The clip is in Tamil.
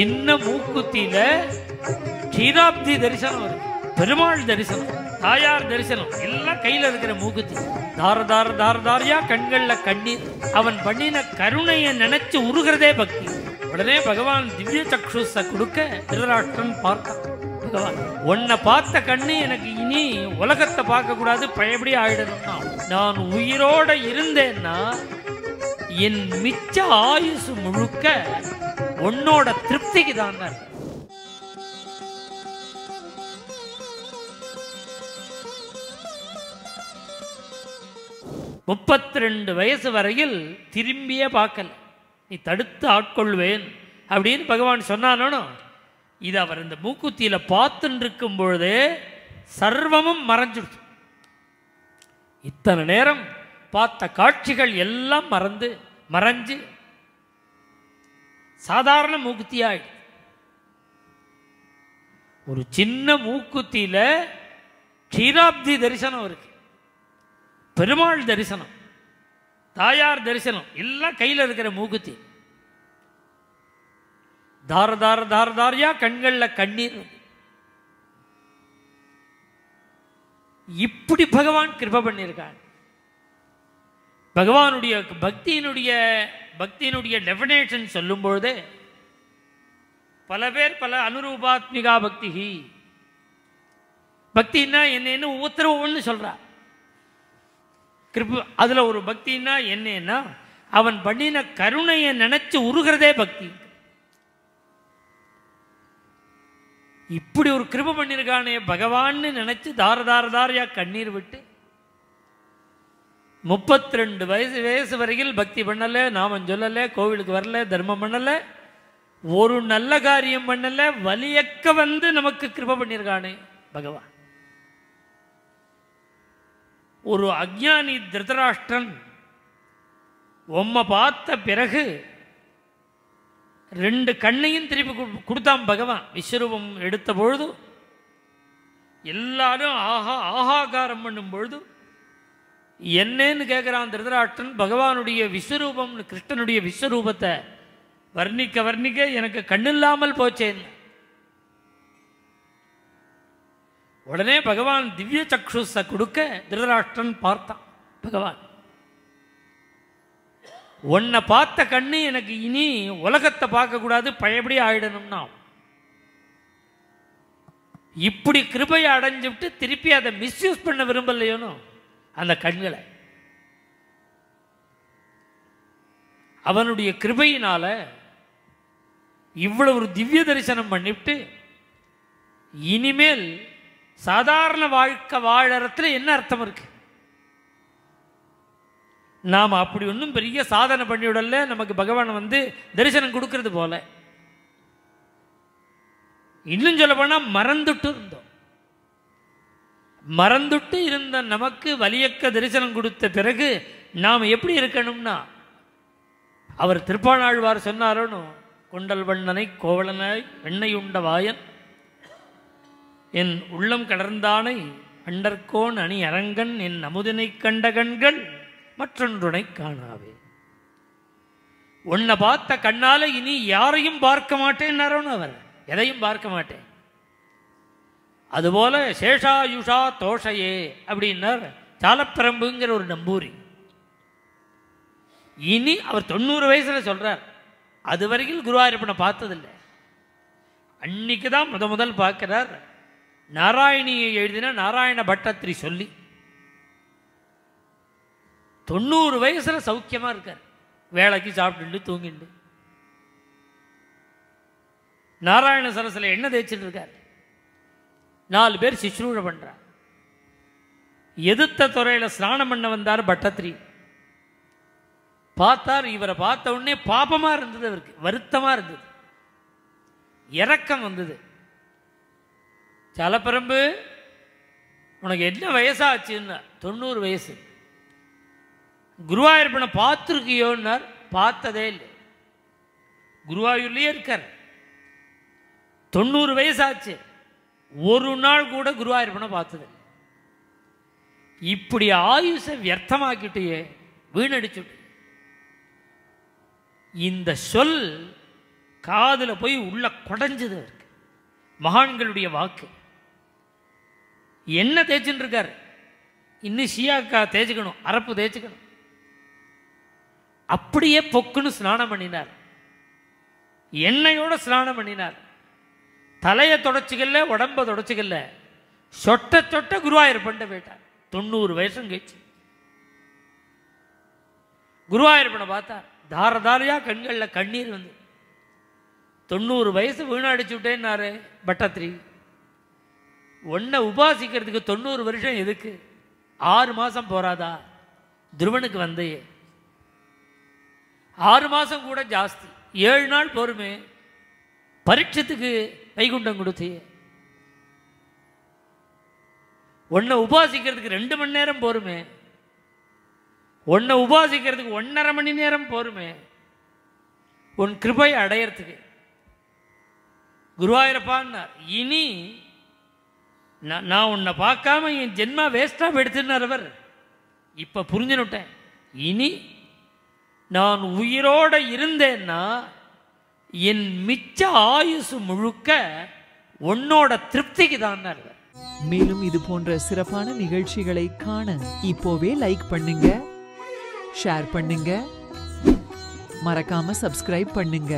சின்ன மூக்குத்தியில க்ஷீராப்தி தரிசனம் இருக்கு, பெருமாள் தரிசனம், தாயார் தரிசனம், எல்லாம் கையில இருக்கிற மூக்குத்தி. தார தார தார தாரியா கண்கள்ல கண்ணீர். அவன் பண்ணின கருணையை நினைச்சு உருகிறதே பக்தி. உடனே பகவான் திவ்ய சக்ஷுஸ கொடுக்க திருதராஷ்டிரன் பார்த்தான். பகவான் உன்னை பார்த்த கண்ணு எனக்கு இனி உலகத்தை பார்க்க கூடாது, பழையபடி ஆயிடணும்னா நான் உயிரோட இருந்தேன்னா என் மிச்ச ஆயுசு முழுக்க உன்னோட திருப்திக்கு தான். 32 வயசு வரையில் திரும்பியே பார்க்கல. நீ தடுத்து ஆட்கொள்வேன் அப்படின்னு பகவான் சொன்னானோ, இது அவர் இந்த மூக்குத்தியில பார்த்துட்டு இருக்கும் பொழுதே சர்வமும் மறைஞ்சிடுச்சு. இத்தனை நேரம் பார்த்த காட்சிகள் எல்லாம் மறைஞ்சு சாதாரண மூக்குத்தியாய். ஒரு சின்ன மூக்குத்தியில க்ஷீராப்தி தரிசனம் இருக்கு, பெருமாள் தரிசனம், தாயார் தரிசனம், எல்லாம் கையில் இருக்கிற மூக்குத்தி. தார தார தார தாரியா கண்கள்ல கண்ணீர். இப்படி பகவான் கிருபை பண்ணியிருக்காங்க. பகவானுடைய பக்தியினுடைய டெஃபினேஷன் சொல்லும் பொழுதே பல பேர் பல அனுரூபாத்மிகா பக்தி, பக்தின்னா என்னன்னு ஒவ்வொருத்தரும் சொல்றா. அதுல ஒரு பக்தின்னா என்னன்னா அவன் பண்ணின கருணையை நினைச்சு உருகிறதே பக்தி. இப்படி ஒரு கிருபை பண்ணியிருக்கானே பகவான்னு நினைச்சு தார தார தாரியா கண்ணீர் விட்டு 32 வயசு வரையில் பக்தி பண்ணல, நாமம் சொல்லல, கோவிலுக்கு வரல, தர்மம் பண்ணல, ஒரு நல்ல காரியம் பண்ணல, வலியக்க வந்து நமக்கு கிருபை பண்ணியிருக்கானே பகவான். ஒரு அஞ்ஞானி திருதராஷ்டிரன் உம்மை பார்த்த பிறகு 2 கண்ணையும் திருப்பி கொடுத்தான் பகவான். விஸ்வரூபம் எடுத்த பொழுது எல்லாரும் ஆகாகாரம் பண்ணும் பொழுது என்னன்னு கேட்குறான் திருதராஷ்டிரன். பகவானுடைய விஸ்வரூபம், கிருஷ்ணனுடைய விஸ்வரூபத்தை வர்ணிக்க எனக்கு கண்ணில்லாமல் போச்சேன். உடனே பகவான் திவ்ய சக்ஷுஸ கொடுக்க திருதராஷ்டிரன் பார்த்தான். பகவான் உன்னை பார்த்த கண்ணு எனக்கு இனி உலகத்தை பார்க்க கூடாது, பழையபடி ஆயிடணும்னா இப்படி கிருபையை அடைஞ்சுவிட்டு திருப்பி அதை மிஸ்யூஸ் பண்ண விரும்பலையோனோ அந்த கண்களை. அவனுடைய கிருபையினால இவ்வளவு ஒரு திவ்ய தரிசனம் பண்ணிவிட்டு இனிமேல் சாதாரண வாழ்க்கை வாழறதுல என்ன அர்த்தம் இருக்கு? நாம் அப்படி ஒன்றும் பெரிய சாதனை பண்ணிவிடல, நமக்கு பகவான் வந்து தரிசனம் கொடுக்கறது போல. இன்னும் சொல்ல போனால் மறந்துட்டு இருந்த நமக்கு வலியக்க தரிசனம் கொடுத்த பிறகு நாம் எப்படி இருக்கணும்னா, அவர் திருப்பாணாழ்வார் சொன்னாரோன்னு, கொண்டல் வண்ணனை கோவலனாய் வெண்ணையுண்ட வாயன் என் உள்ளம் கடர்ந்தானை அண்டர்கோன் அணி அரங்கன் என் அமுதினை கண்ட கண்கள் மற்றொன்றுனை காணாவே. உன்னை பார்த்த கண்ணால இனி யாரையும் பார்க்க மாட்டேன்னாரோன்னு, அவர் எதையும் பார்க்க மாட்டேன். அதுபோல சேஷாயுஷா தோஷையே அப்படின்னார் சாலப்பிரம்புங்கிற ஒரு நம்பூரி. இனி அவர் 90 வயசுல சொல்றார், அது வரைக்கும் குருவாயூரப்பனை பார்த்ததில்லை. அன்னைக்கு தான் முதல் பார்க்கிறார். நாராயணியை எழுதின நாராயண பட்டத்திரி சொல்லி 90 வயசுல சௌக்கியமா இருக்கார், வேலைக்கு சாப்பிட்டு தூங்கிட்டு நாராயண சரசில் எண்ணெய் தேய்ச்சிட்டு இருக்கார். 4 பேர் சிஸ்ரூஷை பண்றார். எதிர்த்த துறையில ஸ்நானம் பண்ண வந்தார் பட்டத்திரி. பார்த்தார், இவரை பார்த்த உடனே பாபமா இருந்தது, அவருக்கு வருத்தமா இருந்தது, இரக்கம் வந்தது. சாலப்பிரம்பு உனக்கு என்ன வயசாச்சுன்னா, 90 வயசு. குருவாயூரப்பனை பார்த்துருக்கியோன்னார். பார்த்ததே இல்லை, குருவாயூர்லயே இருக்கார். 90 வயசாச்சு, ஒரு நாள் கூட குருவாயூரப்பனை பார்த்தது. இப்படி ஆயுசை வியர்த்தமாக்கிட்டே வீணடிச்சுட்டு. இந்த சொல் காதில் போய் உள்ள குடஞ்சது அவருக்கு. மகான்களுடைய வாக்கு. என்ன தேய்ச்சின்னு இருக்கார், இன்னும் ஷியாக்கா தேய்ச்சிக்கணும், அரப்பு தேய்ச்சிக்கணும். அப்படியே பொக்குன்னு ஸ்நானம் பண்ணினார், எண்ணெயோட ஸ்நானம் பண்ணினார். தலையை தொடச்சிக்கல, உடம்ப தொடச்சிக்கல, சொட்ட சொட்ட குருவாயூர் பண்ண போயிட்டார். 90 வயசும் கழிச்சு குருவாயூர் பண்ண பார்த்தா தார தாரையா கண்களில் கண்ணீர் வந்து. 90 வயசு வீணடிச்சு விட்டேன்னாரு பட்டத்திரி. ஒன்றை உபாசிக்கிறதுக்கு 90 வருஷம் எதுக்கு? 6 மாதம் போராதா? துருவனுக்கு வந்து 6 மாதம் கூட ஜாஸ்தி, 7 நாள் போருமே. பரீட்சத்துக்கு வைகுண்டம் கொடுத்து ஒன்றை உபாசிக்கிறதுக்கு 2 மணி நேரம் போருமே. ஒன்றை உபாசிக்கிறதுக்கு 1.5 மணி நேரம் போருமே. உன் கிருபை அடையறதுக்கு குருவாயூரப்பான்னார். இனி நான் உன்னை பார்க்காம என் ஜென்மா வேஸ்டாக எடுத்துனார் அவர். இப்போ புரிஞ்சுனுட்டேன். இனி நான் உயிரோட இருந்தேன்னா என் மிச்ச ஆயுசு முழுக்க உன்னோட திருப்திக்கு தான். மேலும் இது போன்ற சிறப்பான நிகழ்ச்சிகளை காண இப்போவே லைக் பண்ணுங்க, ஷேர் பண்ணுங்க, மறக்காம சப்ஸ்கிரைப் பண்ணுங்க.